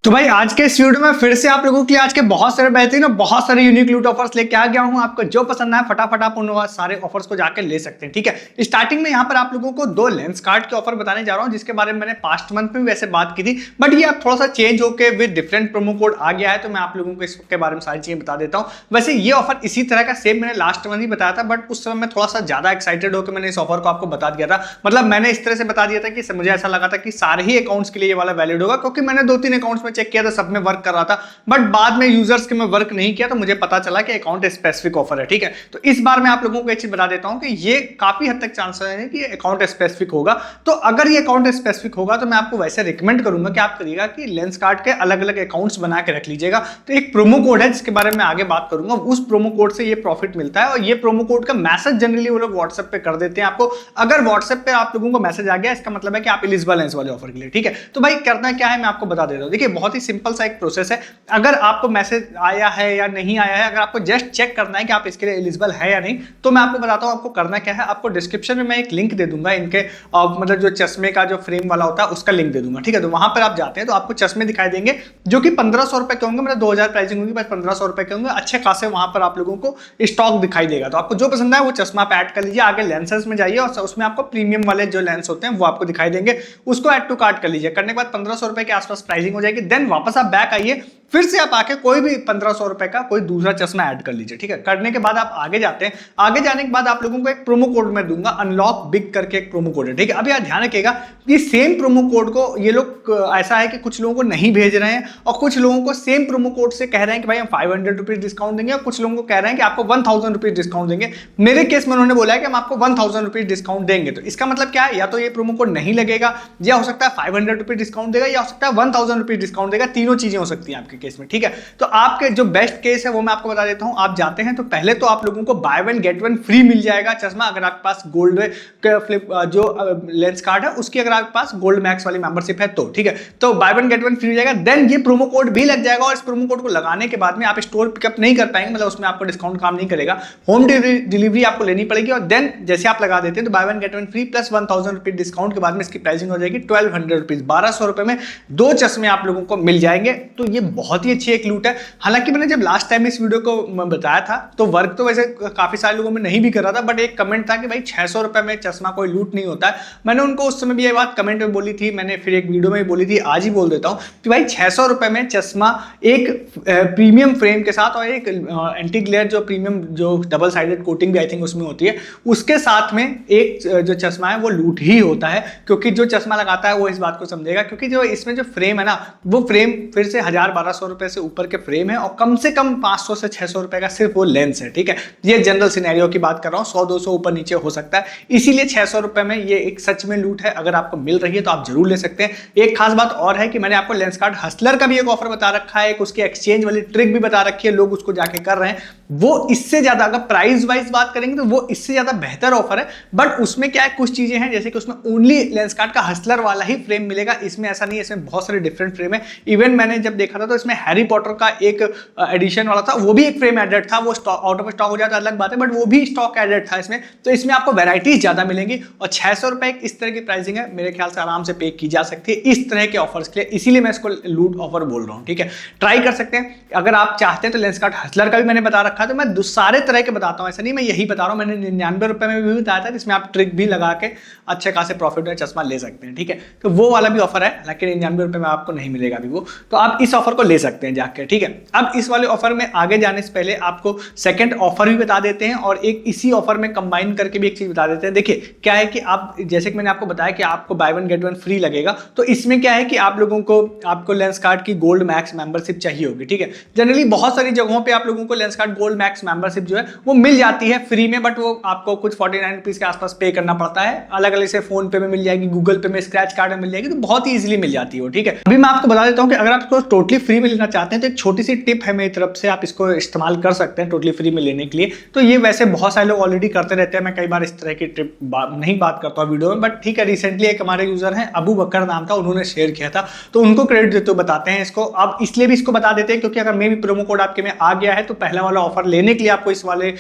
तो भाई आज के इस वीडियो में फिर से आप लोगों के लिए आज के बहुत सारे बेहतरीन और बहुत सारे यूनिक लूट ऑफर्स लेके आ गया हूं। आपको जो पसंद आए फटाफट आप उन सारे ऑफर्स को जाके ले सकते हैं। ठीक है, स्टार्टिंग में यहां पर आप लोगों को 2 लेंस कार्ड के ऑफर बताने जा रहा हूं, जिसके बारे में मैंने पास्ट मंथ में भी वैसे बात की थी, बट ये अब थोड़ा सा चेंज होकर विद डिफरेंट प्रोमो कोड आ गया है, तो मैं आप लोगों को इसके बारे में सारी चीजें बता देता हूं। वैसे ये ऑफर इसी तरह का सेम मैंने लास्ट मंथ ही बताया था, बट उस समय मैं थोड़ा सा ज्यादा एक्साइटेड होकर मैंने इस ऑफर को आपको बता दिया था। मतलब मैंने इस तरह से बता दिया था कि मुझे ऐसा लगा था कि सारे ही अकाउंट्स के लिए ये वाला वैलिड होगा, क्योंकि मैंने 2-3 अकाउंट्स में चेक किया था, सब में कर रहा था, बट बाद में यूजर्स के में वर्क नहीं किया, तो मुझे पता चला कि अकाउंट स्पेसिफिक ऑफर है। ठीक है, तो इस बार मैं आप लोगों को एक चीज बता देता हूं कि ये काफी हद तक चांसेस है कि अकाउंट स्पेसिफिक होगा। तो अगर ये अकाउंट स्पेसिफिक होगा तो मैं आपको वैसे रिकमेंड करूंगा कि आप करिएगा कि लेंस कार्ड के अलग अलग अकाउंट्स बना के रख लीजिएगा। तो एक प्रोमो कोड है जिसके बारे में आगे बात करूंगा, उस प्रोमो कोड से ये प्रॉफिट मिलता है, और ये प्रोमो कोड का मैसेज जनरली वो लोग व्हाट्सएप पे कर देते हैं आपको। अगर व्हाट्सएप पे आप लोगों को मैसेज आ गया, इसका मतलब है कि आप एलिजिबल हैं इस वाले ऑफर के लिए। ठीक है, तो भाई करना क्या है मैं आपको बता देता हूं। देखिए, बहुत ही सिंपल सा एक प्रोसेस है। अगर आपको मैसेज आया है या नहीं आया है, अगर आपको जस्ट चेक करना है कि आप इसके लिए एलिजिबल है या नहीं, तो मैं आपको बताता हूं आपको करना क्या है। आपको डिस्क्रिप्शन में मैं एक लिंक दे दूंगा, इनके मतलब जो चश्मे का जो फ्रेम वाला होता है उसका लिंक दे दूंगा। ठीक है, तो वहां पर आप जाते हैं तो आपको चश्मे दिखाई देंगे जो कि 1500 रुपए के होंगे, मतलब 2000 प्राइसिंग होगी, बस 1500 रुपए के होंगे। अच्छे खासे वहां पर आप लोगों को स्टॉक दिखाई देगा, तो आपको जो पसंद है वो चश्मा आप ऐड कर लीजिए। आगे लेंसेज में जाइए और उसमें आपको प्रीमियम वाले जो लेंस होते हैं वो आपको दिखाई देंगे, उसको ऐड टू कार्ट कर लीजिए। करने के बाद 1500 रुपए के आसपास प्राइसिंग हो जाएगी। देन वापस आप बैक आइए, फिर से आप आके कोई भी 1500 रुपए का कोई दूसरा चश्मा ऐड कर लीजिए। ठीक है, करने के बाद आप आगे जाते हैं। आगे जाने के बाद आप लोगों को एक प्रोमो कोड मैं दूंगा, अनलॉक बिग करके एक प्रोमो कोड है। ठीक है, अब यार ध्यान रखिएगा कि सेम प्रोमो कोड को ये लोग ऐसा है कि कुछ लोगों को नहीं भेज रहे हैं, और कुछ लोगों को सेम प्रोमो कोड से कह रहे हैं कि भाई हम 500 रुपीज डिस्काउंट देंगे, और कुछ लोगों को कह रहे हैं कि आपको 1000 रुपीज डिस्काउंट देंगे। मेरे केस में उन्होंने बोला है कि हम आपको 1000 रुपीज डिस्काउंट देंगे। तो इसका मतलब क्या है, या तो ये प्रोमो कोड नहीं लगेगा, या हो सकता है 500 रुपीज डिस्काउंट देगा, या हो सकता है 1000 रुपीज डिस्काउंट देगा। तीनों चीजें हो सकती हैं आपके केस में। ठीक है, तो आपके जो बेस्ट केस है वो मैं आपको बता देता हूं। आप जाते हैं तो पहले तो आप लोगों को buy one get one free मिल जाएगा चश्मा, अगर आपके पास गोल्ड फ्लिप जो लेंस कार्ड है उसकी अगर आपके पास गोल्ड मैक्स वाली मेंबरशिप है तो। ठीक है, तो buy one get one free हो जाएगा। देन ये प्रोमो कोड भी लग जाएगा, और इस प्रोमो कोड को लगाने के बाद में आप स्टोर पिकअप नहीं कर पाएंगे, मतलब उसमें आपको डिस्काउंट काम नहीं करेगा। होम डिलीवरी आपको लेनी पड़ेगी, और देन जैसे आप लगा देते हैं तो buy one get one free plus 1000 rupees discount के बाद में इसकी प्राइसिंग हो जाएगी 1200 रुपीज। 1200 रुपए में 2 चश्मे आप लोगों को मिल जाएंगे। तो ये बहुत ही अच्छी एक लूट है। हालांकि मैंने जब लास्ट टाइम इस वीडियो को बताया था तो वर्क तो वैसे काफी सारे लोगों में नहीं भी कर रहा था, बट एक कमेंट था कि भाई 600 रुपए में चश्मा कोई लूट नहीं होता है। मैंने उनको उस समय भी ये बात कमेंट में बोली थी, मैंने फिर एक वीडियो में भी बोली थी, आज ही बोल देता हूं कि भाई 600 रुपए में चश्मा एक प्रीमियम फ्रेम के साथ और एक एंटी ग्लेयर जो प्रीमियम जो डबल साइडेड कोटिंग भी आई थिंक उसमें होती है, उसके साथ में एक जो चश्मा है वो लूट ही होता है। क्योंकि जो चश्मा लगाता है वो इस बात को समझेगा, क्योंकि जो इसमें जो फ्रेम है ना, वो फ्रेम फिर से 1000-1200 रुपए से ऊपर के फ्रेम है, और कम से कम 500 से 600 रुपए का सिर्फ वो लेंस है। ठीक है, ये जनरल सिनेरियो की बात कर रहा हूं, 100-200 ऊपर नीचे हो सकता है, इसीलिए 600 रुपए में ये एक सच में लूट है। अगर आपको मिल रही है तो आप जरूर ले सकते हैं। एक खास बात और है कि मैंने आपको लेंस कार्ड हसलर का भी एक ऑफर बता रखा है, एक उसकी एक्सचेंज वाली ट्रिक भी बता रखी है, लोग उसको जाके कर रहे हैं। वो इससे ज्यादा, अगर प्राइस वाइज बात करेंगे तो वो इससे ज्यादा बेहतर ऑफर है, बट उसमें क्या है, कुछ चीजें हैं जैसे कि उसमें ओनली लेंस कार्ड का हसलर वाला ही फ्रेम मिलेगा। इसमें ऐसा नहीं है, इसमें बहुत सारे डिफरेंट फ्रेम है। इवन मैंने जब देखा था तो इसमें हैरी पॉटर का एक एडिशन वाला था, वो भी एक फ्रेम एडेड था। वो आउट ऑफ स्टॉक हो जाता अलग बात है, बट वो भी स्टॉक एडेड था इसमें। तो इसमें आपको वैरायटीज ज्यादा मिलेंगी, और 600 रुपए इस तरह की प्राइसिंग है, मेरे ख्याल से आराम से पे की जा सकती है इस तरह के ऑफर्स के लिए, इसीलिए मैं इसको लूट ऑफर बोल रहा हूं। ठीक है, ट्राई कर सकते हैं अगर आप चाहते हैं तो। लेंस कार्ड हसलर का भी मैंने बता रखा है, तो मैं सारे तरह के बताता हूं, ऐसा नहीं मैं यही बता रहा हूं। मैंने 99 रुपए में भी बताया था, जिसमें आप ट्रिक भी लगा के अच्छे खासे प्रॉफिट में चश्मा ले सकते हैं। ठीक है, तो वो वाला भी ऑफर है, लेकिन 99 रुपए में आपको नहीं मिलेगा अभी वो, तो आप इस ऑफर को ले सकते हैं जाके। ठीक है, अब इस वाले ऑफर में आगे जाने से पहले आपको सेकंड ऑफर भी बता देते हैं, और एक इसी ऑफर में कंबाइन करके भी एक चीज बता देते हैं। देखिए क्या है कि आप, जैसे कि मैंने आपको बताया कि आपको bye one get one free लगेगा, तो इसमें क्या है कि आप लोगों को, आपको लेंस कार्ड की गोल्ड मैक्स मेंबरशिप चाहिए होगी। ठीक है, जनरली बहुत सारी जगहों पे आप लोगों को lens card gold max membership जो है वो मिल जाती है फ्री में, बट वो आपको कुछ 49 रुपीज के आसपास पे करना पड़ता है। अलग अलग से फोन पे में मिल जाएगी, गूगल पे में, स्क्रैच कार्ड में मिल जाएगी, तो बहुत ही इजीली मिल जाती है। ठीक है, अभी मैं आपको बता देता हूं कि अगर आपको टोटली फ्री में लेना चाहते हैं तो एक छोटी सी टिप है मेरी तरफ से, आप इसको इस्तेमाल कर सकते हैं टोटली फ्री में लेने के लिए। तो ये वैसे बहुत सारे लोग ऑलरेडी करते रहते हैं, मैं कई बार इस तरह की टिप नहीं बात करता हूँ वीडियो में, बट ठीक है, रिसेंटली एक हमारे यूजर हैं अबू बकर नाम था, उन्होंने शेयर किया था, तो उनको क्रेडिट देते हुए बताते हैं इसको। अब इसलिए भी इसको बता देते हैं क्योंकि अगर मे भी प्रोमो कोड आपके में आ गया है तो पहला वाला ऑफर लेने के लिए आपको इस वाले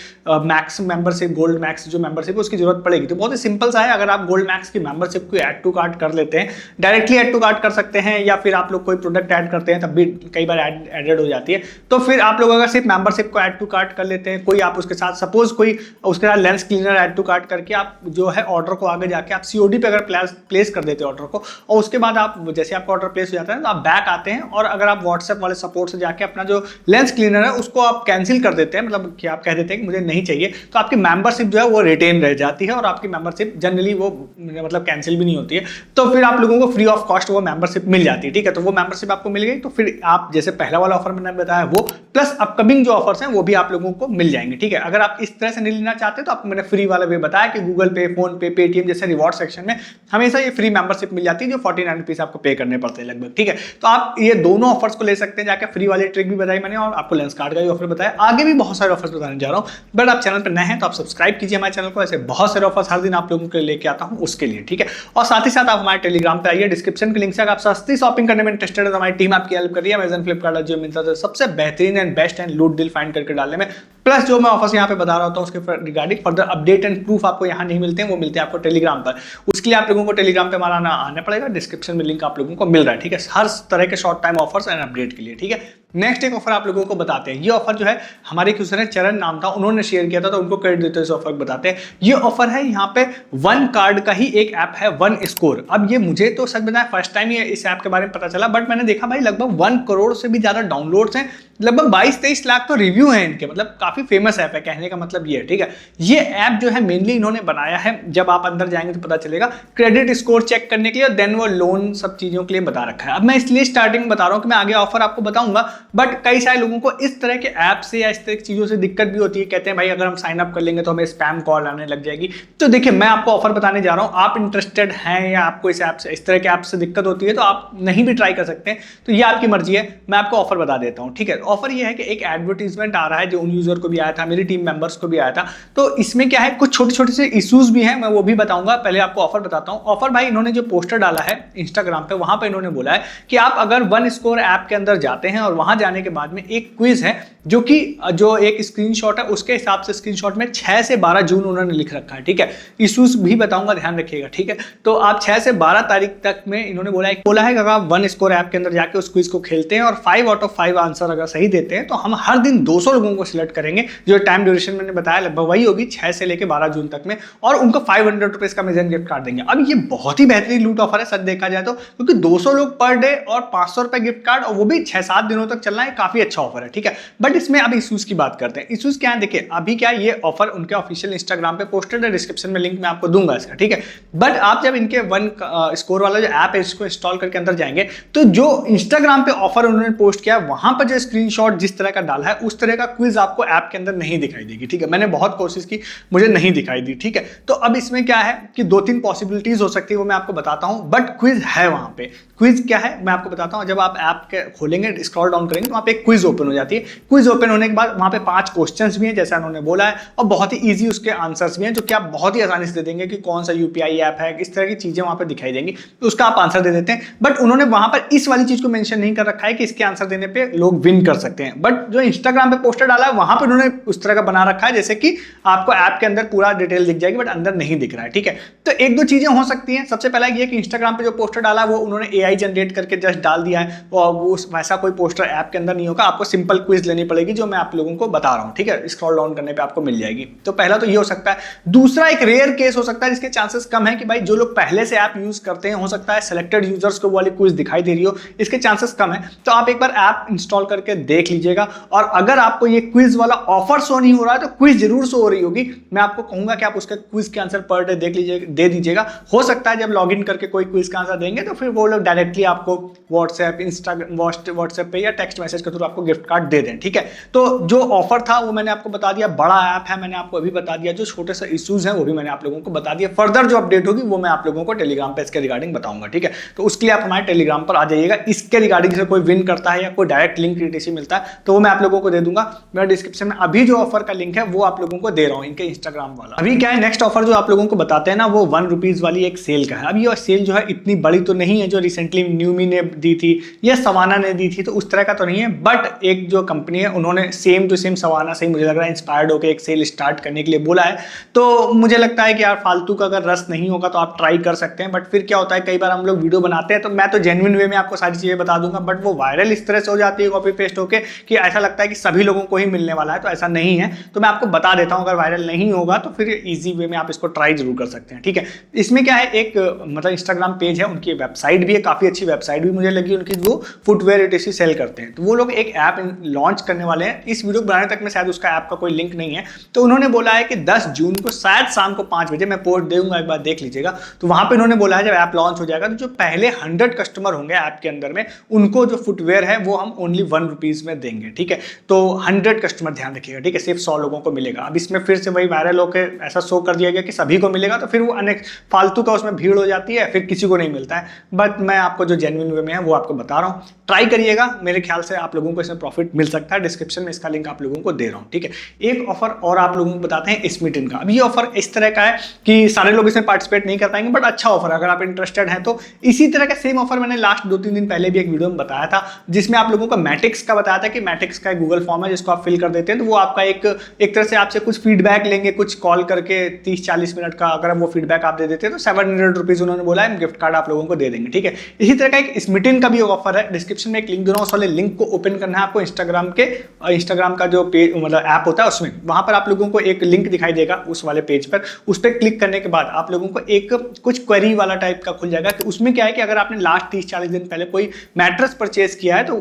मैक्स मेंबरशिप, गोल्ड मैक्स जो मेंबरशिप है उसकी जरूरत पड़ेगी। तो बहुत ही सिंपल सा है, अगर आप गोल्ड मैक्स की मेंबरशिप को ऐड टू कार्ट कर लेते हैं, डायरेक्टली ऐड टू कार्ट कर सकते हैं, या फिर आप लोग कोई प्रोडक्ट ऐड करते हैं तब भी कई बार एडेड हो जाती है, तो फिर आप लोग अगर सिर्फ मेंबरशिप को ऐड टू कार्ट कर लेते हैं, कोई आप उसके साथ सपोज कोई उसके साथ lens cleaner add to cart करके आप जो है ऑर्डर को आगे जाके आप सीओडी पे अगर प्लेस कर देते हैं ऑर्डर को, और उसके बाद आप जैसे आपका ऑर्डर प्लेस हो जाता है तो आप बैक आते हैं और अगर आप व्हाट्सएप वाले सपोर्ट से जाके अपना जो लेंस क्लीनर है उसको आप कैंसिल कर देते हैं, मतलब कि आप कह देते हैं कि मुझे नहीं चाहिए, तो आपकी मेंबरशिप जो है वो रिटेन रह जाती है और आपकी मेंबरशिप जनरली वो मतलब कैंसिल भी नहीं होती है, तो फिर आप लोगों को फ्री ऑफ कॉस्ट वो मेंबरशिप मिल जाती है। ठीक है, तो वो मेंबरशिप आपको मिल गई तो फिर आप जैसे पहला वाला ऑफर मैंने बताया वो प्लस अपकमिंग जो ऑफर्स हैं वो भी आप लोगों को मिल जाएंगे। ठीक है, अगर आप इस तरह से नहीं लेना चाहते तो आपको मैंने फ्री वाला वे बताया कि गूगल पे, फोन पे, पेटीएम जैसे रिवॉर्ड सेक्शन में हमेशा ये फ्री मेंबरशिप मिल जाती है जो 49 रुपीज आपको पे करने पड़ते हैं लगभग। ठीक है, तो आप ये दोनों ऑफर्स को ले सकते हैं जाकर, फ्री वाली ट्रिक भी बताई मैंने और आपको लेंस कार्ड का भी ऑफर बताया, आगे भी बहुत सारे ऑफर्स बताने जा रहा हूं, बट आप चैनल पर नए हैं तो आप सब्सक्राइब कीजिए हमारे चैनल को, ऐसे बहुत सारे ऑफर्स हर दिन आप लोगों के लिए लेके आता हूं उसके लिए। ठीक है, और साथ ही साथ आप हमारे टेलीग्राम पे आइए, डिस्क्रिप्शन के लिंक से अगर आप सस्ती शॉपिंग करने में इंटरेस्टेड है तो हमारी टीम आपकी हेल्प कर रही है, अमेज़न, फ्लिपकार्ट, जियो, मिंत्रा से सबसे बेहतरीन एंड बेस्ट एंड लूट डील फाइंड करके डालने में, प्लस जो मैं ऑफर्स यहाँ पे बता रहा होता हूँ उसके regarding further update and proof आपको यहाँ नहीं मिलते हैं, वो मिलते हैं आपको टेलीग्राम पर। उसके लिए आप लोगों को टेलीग्राम पे हमारा आना पड़ेगा, डिस्क्रिप्शन में लिंक आप लोगों को मिल रहा है। ठीक है, हर तरह के short time offers and update के लिए। ठीक है, नेक्स्ट एक ऑफर आप लोगों को बताते हैं, ये ऑफर जो है हमारे एक यूजर है चरण नाम था, उन्होंने शेयर किया था तो उनको क्रेडिट देते हुए इस ऑफर बताते हैं। ये ऑफर है यहाँ पे वन कार्ड का ही एक ऐप है, वन स्कोर। अब ये मुझे तो सच बताया फर्स्ट टाइम ये इस ऐप के बारे में पता चला, बट मैंने देखा भाई लगभग 1 करोड़ से भी ज्यादा डाउनलोड्स हैं, लगभग 22-23 लाख तो रिव्यू हैं इनके, मतलब काफी फेमस ऐप है, कहने का मतलब ये है। ठीक है, ये ऐप जो है मेनली इन्होंने बनाया है, जब आप अंदर जाएंगे तो पता चलेगा, क्रेडिट स्कोर चेक करने के लिए और देन वो लोन सब चीजों के लिए बता रखा है। अब मैं इसलिए स्टार्टिंग बता रहा हूँ कि मैं आगे ऑफर आपको बताऊंगा, बट कई सारे लोगों को इस तरह के ऐप से या इस तरह की चीजों से दिक्कत भी होती है, कहते हैं भाई अगर हम साइन अप कर लेंगे तो हमें स्पैम कॉल आने लग जाएगी। तो देखिए मैं आपको ऑफर बताने जा रहा हूं, आप इंटरेस्टेड हैं या आपको इस ऐप से, इस तरह के ऐप से दिक्कत होती है तो आप नहीं भी ट्राई कर सकते हैं, तो ये आपकी मर्जी है, मैं आपको ऑफर बता देता हूं। ठीक है, ऑफर ये है कि एक एडवर्टीजमेंट आ रहा है जो उन यूजर को भी आया था, मेरी टीम मेंबर्स को भी आया था, तो इसमें क्या है कुछ छोटे छोटे से इश्यूज भी हैं, मैं वो भी बताऊंगा, पहले आपको ऑफर बताता हूं। ऑफर भाई इन्होंने जो पोस्टर डाला है इंस्टाग्राम पे, वहां पे इन्होंने बोला है कि आप अगर वन स्कोर ऐप के अंदर जाते हैं और वहां जाने के बाद में एक क्विज है जो एक स्क्रीनशॉट है, उसके हिसाब से स्क्रीनशॉट में 6 से 12 जून उन्होंने लिख रखा है। ठीक है, इश्यूज भी बताऊंगा, ध्यान रखिएगा। ठीक है, तो आप 6 से 12 तारीख तक में इन्होंने बोला है कि अगर आप वन स्कोर ऐप के अंदर जाके उस क्विज को खेलते हैं और 5 आउट ऑफ 5 आंसर अगर सही देते हैं तो हम हर दिन 200 लोगों को सिलेक्ट करेंगे, जो टाइम ड्यूरेशन मैंने बताया लगभग वही होगी 6 से लेकर 12 जून तक में, और उनको 500 रुपीज का अमेज़न गिफ्ट कार्ड देंगे। अब ये बहुत ही बेहतरीन लूट ऑफर है सच देखा जाए तो, क्योंकि 200 लोग पर डे और 500 रुपए गिफ्ट कार्ड, और वो भी 6-7 दिनों तक चलना है, काफी अच्छा ऑफर है। ठीक है, बट इसमें अब इश्यूज की बात करते हैं। इश्यूज क्या है, देखिए अभी क्या ये ऑफर उनके ऑफिशियल इंस्टाग्राम पे पोस्टेड है, डिस्क्रिप्शन में लिंक मैं आपको दूंगा इसका। ठीक है, बट आप जब इनके वन स्कोर वाला जो ऐप है इसको इंस्टॉल करके अंदर जाएंगे तो जो इंस्टाग्राम पे ऑफर उन्होंने पोस्ट किया वहां पर जो स्क्रीनशॉट जिस तरह का डाला है उस तरह का क्विज आपको ऐप के अंदर नहीं दिखाई देगी। ठीक है, मैंने बहुत कोशिश की, मुझे नहीं दिखाई दी। ठीक है, तो अब इसमें क्या है कि 2-3 पॉसिबिलिटीज हो सकती है, वो मैं आपको बताता हूं, बट क्विज है वहां पे। क्विज क्या है मैं आपको बताता हूं, जब आप ऐप के खोलेंगे, स्क्रॉल डाउन करेंगे तो वहां पे एक क्विज ओपन हो जाती है। क्विज ओपन होने के बाद वहां पे 5 क्वेश्चंस भी हैं जैसा उन्होंने बोला है, और बहुत ही इजी उसके आंसर्स भी हैं जो कि आप बहुत ही आसानी से दे देंगे कि कौन सा यूपीआई ऐप है, इस तरह की चीजें वहां पे दिखाई देंगी, तो उसका आप आंसर दे देते हैं। बट उन्होंने वहां पर इस वाली चीज को मेंशन नहीं कर रखा है कि इसके आंसर देने पे लोग विन कर सकते हैं, बट जो इंस्टाग्राम पे पोस्टर डाला है वहां पर उन्होंने उस तरह का बना रखा है जैसे कि आपको ऐप के अंदर पूरा डिटेल दिख जाएगी बट अंदर नहीं दिख रहा है। ठीक है, तो 1-2 चीजें हो सकती हैं। सबसे पहला ये कि इंस्टाग्राम पे जो पोस्टर डाला है वो उन्होंने एआई जनरेट करके जस्ट डाल दिया है, और वो वैसा कोई पोस्टर ऐप के अंदर नहीं होगा, आपको सिंपल क्विज लेनी पड़ेगी जो मैं आप लोगों को बता रहा हूं। ठीक है, स्क्रॉल डाउन करने पे आपको मिल जाएगी। तो पहला तो ये हो सकता है। दूसरा एक रेयर केस हो सकता है जिसके चांसेस कम है कि भाई जो लोग पहले से ऐप यूज करते हैं, हो सकता है सेलेक्टेड यूजर्स को वाली क्विज दिखाई दे रही हो, इसके चांसेस कम है। तो आप एक बार ऐप इंस्टॉल करके देख लीजिएगा, और अगर आपको ये क्विज वाला ऑफर शो नहीं हो रहा है तो क्विज जरूर शो हो रही होगी। मैं आपको कहूंगा कि आप उसका क्विज के आंसर पर डे देख लीजिए, दे दीजिएगा। हो सकता है जब लॉगिन करके कोई क्विज का आंसर देंगे तो फिर वो लोग डायरेक्टली आपको व्हाट्सएप पे या टेक्स्ट मैसेज के थ्रू आपको गिफ्ट कार्ड दे दें। ठीक है, तो जो ऑफर था वो मैंने आपको बता दिया, बड़ा ऐप है मैंने आपको अभी बता दिया, जो छोटे से इश्यूज हैं वो भी मैंने आप लोगों को बता दिया। फर्दर जो अपडेट होगी वो मैं आप लोगों को टेलीग्राम पे इसके रिगार्डिंग बताऊंगा, ठीक है। तो उसके लिए आप हमारे टेलीग्राम पर आ जाइएगा। इसके रिगार्डिंग से कोई विन करता है या कोई डायरेक्ट लिंक ईटीसी मिलता है तो वो मैं आप लोगों को दे दूंगा। मेरा डिस्क्रिप्शन में अभी जो ऑफर का लिंक है वो आप लोगों को दे रहा हूं, इनके इंस्टाग्राम वाला। अभी क्या है, नेक्स्ट ऑफर जो आप लोगों को बताते हैं ना, वो 1 रुपीज वाली एक सेल का है। अब ये सेल जो है इतनी बड़ी तो नहीं है जो रिसेंटली न्यूमी ने दी थी या सवाना ने दी थी, तो उस तरह का तो नहीं है। बट एक जो कंपनी है उन्होंने सेम टू सेम सवाना से ही मुझे लग रहा है इंस्पायर्ड होकर एक सेल स्टार्ट करने के लिए बोला है। तो मुझे लगता है कि यार फालतू का अगर रस नहीं होगा तो आप ट्राई कर सकते हैं। बट फिर क्या होता है, कई बार हम लोग वीडियो बनाते हैं तो मैं तो जेन्युइन वे में आपको सारी चीजें बता दूंगा, बट वो वायरल इस तरह से हो जाती है कॉपी पेस्ट होके कि ऐसा लगता है कि सभी लोगों को ही मिलने वाला है। तो ऐसा नहीं है, तो मैं आपको बता देता हूं, अगर वायरल नहीं होगा तो फिर इजी वे में आप इसको ट्राई जरूर कर सकते हैं, ठीक है। इसमें क्या है, एक मतलब इंस्टाग्राम पेज है, उनकी वेबसाइट भी है, काफी अच्छी वेबसाइट भी मुझे लगी उनकी, वो फुटवेयर ईटीसी सेल करते हैं। तो वो लोग एक ऐप लॉन्च करने वाले हैं। इस वीडियो बनाने तक में शायद उसका ऐप का कोई लिंक नहीं है। तो उन्होंने बोला है कि 10 जून को शायद शाम को 5 बजे, मैं पोस्ट दूंगा, एक बार देख लीजिएगा। तो वहां पे उन्होंने बोला है जब ऐप लॉन्च हो जाएगा तो जो पहले 100 कस्टमर होंगे ऐप के अंदर में, उनको जो फुटवेयर है वो हम ओनली 1 रुपीज में देंगे, ठीक है। तो 100 कस्टमर, ध्यान रखिएगा, ठीक है, सिर्फ 100 लोगों को मिलेगा। अब इसमें फिर से वही वायरल होकर ऐसा शो कर दिया गया कि सभी को मिलेगा, तो फिर वो अनेक फालतू का उसमें भीड़ हो जाती है, फिर किसी को नहीं मिलता है। बट मैं आपको जो जेन्युइन वे में है वो आपको बता रहा हूँ, ट्राई करिएगा। मेरे ख्याल से आप लोगों को इसमें प्रॉफिट मिल सकता है। डिस्क्रिप्शन में इसका लिंक आप लोगों को दे रहा हूँ, ठीक है। एक ऑफर और आप लोगों को बताते हैं स्मिटन का। अब ये ऑफर इस तरह का है कि सारे लोग इसमें पार्टिसिपेट नहीं कर पाएंगे, बट अच्छा ऑफर है, अगर आप इंटरेस्टेड हैं तो। इसी तरह का सेम ऑफर मैंने लास्ट 2-3 दिन पहले भी एक वीडियो में बताया था, जिसमें आप लोगों को मैट्रिक्स का बताया था कि मैट्रिक्स का एक गूगल फॉर्म है जिसको आप फिल कर देते हैं, तो वो आपका एक तरह से आपसे कुछ फीडबैक लेंगे, कुछ कॉल करके 30-40 मिनट का, अगर वो फीडबैक आप दे देते हैं तो 700 रुपीज उन्होंने बोला है गिफ्ट कार्ड आप लोगों को दे देंगे, ठीक है। इसी तरह का एक स्मिटन का भी ऑफर है, डिस्क्रिप्शन में एक लिंक दे रहा हूं, उस वाले लिंक को ओपन करना है आपको। इंस्टाग्राम का जो पेज मतलब ऐप होता है उसमें, वहां पर आप लोगों को एक लिंक दिखाई देगा उस वाले पेज पर। उस पर क्लिक करने के बाद आप लोगों को एक कुछ क्वेरी वाला टाइप का खुल जाएगा कि उसमें क्या है कि अगर आपने लास्ट 30-40 दिन पहले कोई मैट्रेस परचेज किया है तो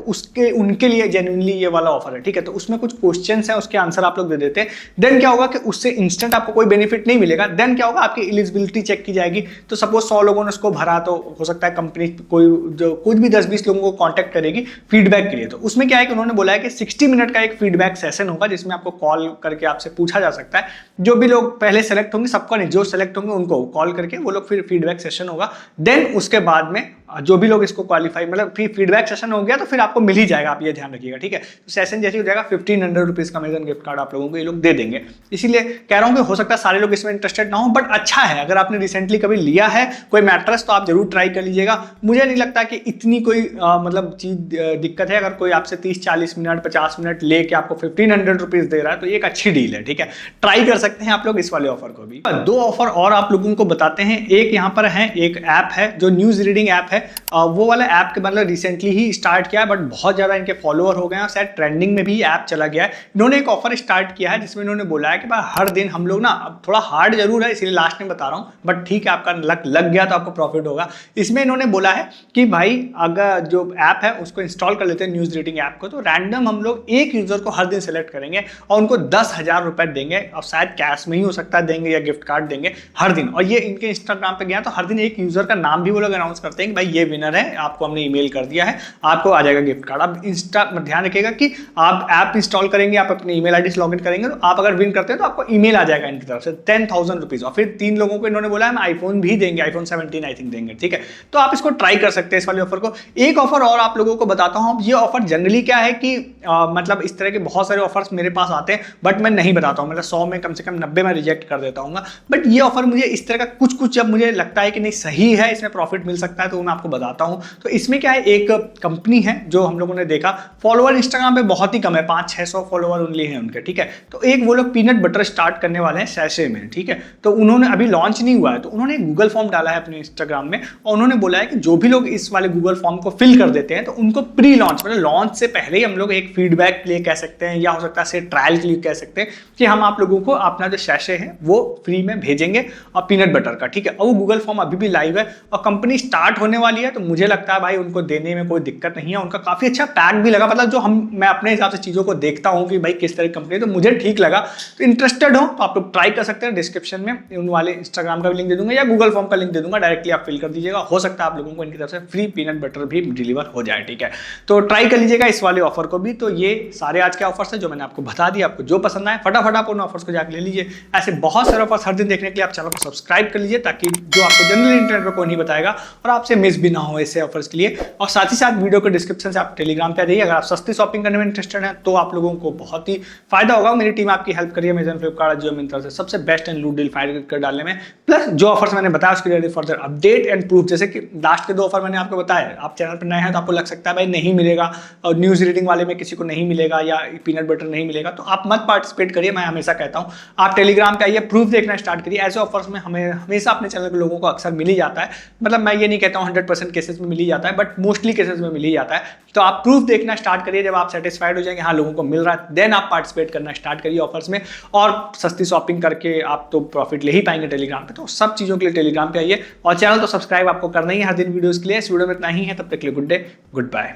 उनके लिए जेन्युइनली ये वाला ऑफर है, ठीक है। तो उसमें कुछ क्वेश्चंस हैं, उसके आंसर आप लोग दे देते हैं। देन क्या होगा कि उससे इंस्टेंट आपको कोई बेनिफिट नहीं मिलेगा। देन क्या होगा, आपकी एलिजिबिलिटी चेक की जाएगी। तो सपोज 100 लोगों ने उसको भरा, तो हो सकता है कंपनी कोई जो कुछ भी 10-20 लोगों को कांटेक्ट करेगी फीडबैक के लिए। तो उसमें क्या है कि उन्होंने बोला है कि 60 मिनट का एक फीडबैक सेशन होगा, जिसमें आपको कॉल करके आपसे पूछा जा सकता है। जो भी लोग पहले सेलेक्ट होंगे, सबको नहीं, जो सेलेक्ट होंगे उनको कॉल करके वो लोग फिर फीडबैक सेशन होगा। देन उसके बाद में जो भी लोग इसको क्वालिफाई, मतलब फिर फीडबैक सेशन हो गया तो फिर आपको मिल ही जाएगा, आप ये ध्यान रखिएगा, ठीक है। तो सेशन जैसे हो जाएगा 1500 रुपीज का अमेजन गिफ्ट कार्ड आप लोगों को ये लोग दे देंगे। इसीलिए कह रहा हूं कि हो सकता है सारे लोग इसमें इंटरेस्टेड ना हो, बट अच्छा है। अगर आपने रिसेंटली कभी लिया है कोई मैट्रेस तो आप जरूर ट्राई कर लीजिएगा। मुझे नहीं लगता कि इतनी कोई मतलब चीज दिक्कत है। अगर कोई आपसे 30-40 मिनट 50 मिनट लेके आपको 1500 रुपीज दे रहा है तो ये एक अच्छी डील है, ठीक है। ट्राई कर सकते हैं आप लोग इस वाले ऑफर को भी। 2 ऑफर और आप लोगों को बताते हैं। एक यहाँ पर है, एक ऐप है जो न्यूज रीडिंग ऐप है, वो वाला ऐप के मतलब रिसेंटली ही स्टार्ट किया है, बट बहुत ज्यादा इनके फॉलोअर हो गए हैं और शायद ट्रेंडिंग में भी ऐप चला गया है। इन्होंने एक ऑफर स्टार्ट किया है जिसमें इन्होंने बोला है कि भाई हर दिन हम लोग ना, अब थोड़ा हार्ड जरूर है इसलिए लास्ट में बता रहा हूँ, बट ठीक है, आपका लग गया तो आपको प्रॉफिट होगा। इसमें इन्होंने बोला है कि भाई अगर जो ऐप है उसको इंस्टॉल कर लेते हैं न्यूज रीडिंग ऐप को, तो रैंडम हम लोग एक यूजर को हर दिन सेलेक्ट करेंगे और उनको 10,000 रुपए देंगे, और शायद कैश में ही हो सकता है देंगे या गिफ्ट कार्ड देंगे हर दिन। और ये इनके इंस्टाग्राम पे गया तो हर दिन एक यूजर का नाम भी वो लोग अनाउंस करते हैं कि भाई ये विनर है, आपको हमने ईमेल कर दिया है, आपको आ जाएगा गिफ्ट कार्ड। अब इंस्टा ध्यान रखिएगा कि आप ऐप इंस्टॉल करेंगे, आप अपनी ईमेल आईडी से लॉगिन करेंगे, तो आप अगर विन करते हैं तो आपको ईमेल आ जाएगा इनकी तरफ से 10,000 रुपीज। और फिर 3 लोगों को इन्होंने बोला है हम आईफोन भी देंगे, आईफोन 17 आई थिंक देंगे, ठीक है। तो आप इसको ट्राई कर सकते हैं इस वाले ऑफर को। एक ऑफर और आप लोगों को बताता हूं। ये ऑफर जनरली क्या है कि मतलब इस तरह के बहुत सारे ऑफर्स मेरे पास आते हैं, बट मैं नहीं बताता हूं, मतलब 100 में कम से कम 90 में रिजेक्ट कर देता हूँ। बट ये ऑफर मुझे इस तरह का कुछ जब मुझे लगता है कि नहीं सही है, इसमें प्रॉफिट मिल सकता है, तो मैं आपको बताता हूं। तो इसमें क्या है, एक कंपनी है जो हम लोगों ने देखा, फॉलोअर इंस्टाग्राम पे बहुत ही कम है, 500-600 फॉलोअर ओनली है उनके, ठीक है। तो एक वो लोग पीनट बटर स्टार्ट करने वाले हैं सैशे में, ठीक है। तो उन्होंने अभी लॉन्च नहीं हुआ है, तो उन्होंने एक गूगल फॉर्म डाला है अपने इंस्टाग्राम में, और उन्होंने बोला है कि जो भी लोग इस वाले गूगल फॉर्म को फिल कर देते हैं तो उनको प्री लॉन्च, मतलब लॉन्च से पहले ही हम लोग एक फीडबैक के लिए कह सकते हैं, या हो सकता है ट्रायल के लिए कह सकते हैं कि हम आप लोगों को अपना जो सैशे है वो फ्री में भेजेंगे और पीनट बटर का, ठीक है। और वो गूगल फॉर्म अभी भी लाइव है और कंपनी स्टार्ट होने वाली है, तो मुझे लगता है भाई उनको देने में कोई दिक्कत नहीं है। उनका काफी अच्छा पैक भी लगा, मतलब जो मैं अपने हिसाब से चीजों को देखता हूँ कि भाई किस तरह की कंपनी है, तो मुझे ठीक लगा। तो इंटरेस्टेड हो तो आप लोग ट्राई कर सकते हैं। डिस्क्रिप्शन में उन वाले इंस्टाग्राम का भी लिंक दे दूंगा या गूगल फॉर्म का लिंक दे दूंगा, डायरेक्टली आप फिल कर दीजिएगा। हो सकता है आप लोगों को इनकी तरफ से फ्री पीनट बटर भी डिलीवर हो जाए, ठीक है। तो ट्राई कर लीजिएगा इस वाले ऑफर को भी। तो ये सारे आज के ऑफर्स है जो मैंने आपको बता दिया। आपको जो पसंद आए फटाफट आप उन ऑफर्स को जाकर ले लीजिए। ऐसे बहुत सारे ऑफर्स हर दिन देखने के लिए आप चैनल को सब्सक्राइब कर लीजिए, ताकि जो आपको जनरली इंटरनेट पर कोई नहीं बताएगा और आपसे मिस भी ना हो ऐसे ऑफर्स के लिए। और साथ ही साथ वीडियो के डिस्क्रिप्शन से आप टेलीग्राम पे आ जाइए। अगर आप सस्ती शॉपिंग करने में इंटरेस्टेड हैं तो आप लोगों को बहुत ही फायदा होगा। मेरी टीम आपकी हेल्प करिए अमेज़न, फ्लिपकार्ट, जियो, मिंत्रा से सबसे बेस्ट एंड लूट डील फाइंड कर डालने में। प्लस जो ऑफर्स मैंने बताया उसके लिए फर्दर अपडेट एंड प्रूफ, जैसे कि लास्ट के 2 ऑफर मैंने आपको बताया। आप चैनल पर नए हैं तो आपको लग सकता है भाई नहीं मिलेगा, और न्यूज रीडिंग वाले में किसी को नहीं मिलेगा या पीनट बटर नहीं मिलेगा, तो आप मत पार्टिसिपेट करिए। मैं हमेशा कहता हूं आप टेलीग्राम पे आइए, प्रूफ देखना स्टार्ट करिए। ऐसे ऑफर्स में हमें हमेशा अपने चैनल के लोगों को अक्सर मिल ही जाता है। मतलब मैं ये नहीं कहता हूं 100% केसेस में मिल ही जाता है, बट मोस्टली केसेस में मिल ही जाता है। तो आप प्रूफ देखना स्टार्ट करिए। जब आप सेटिस्फाइड हो जाएंगे हाँ लोगों को मिल रहा है, देन आप पार्टिसिपेट करना स्टार्ट करिए ऑफर्स में। और सस्ती शॉपिंग करके आप तो प्रॉफिट ले ही पाएंगे टेलीग्राम पे। तो सब चीज़ों के लिए टेलीग्राम पे आइए, और चैनल तो सब्सक्राइब आपको करना ही है हर दिन वीडियोस के लिए। इस वीडियो में इतना ही है, तब तक के लिए गुड डे, गुड बाय।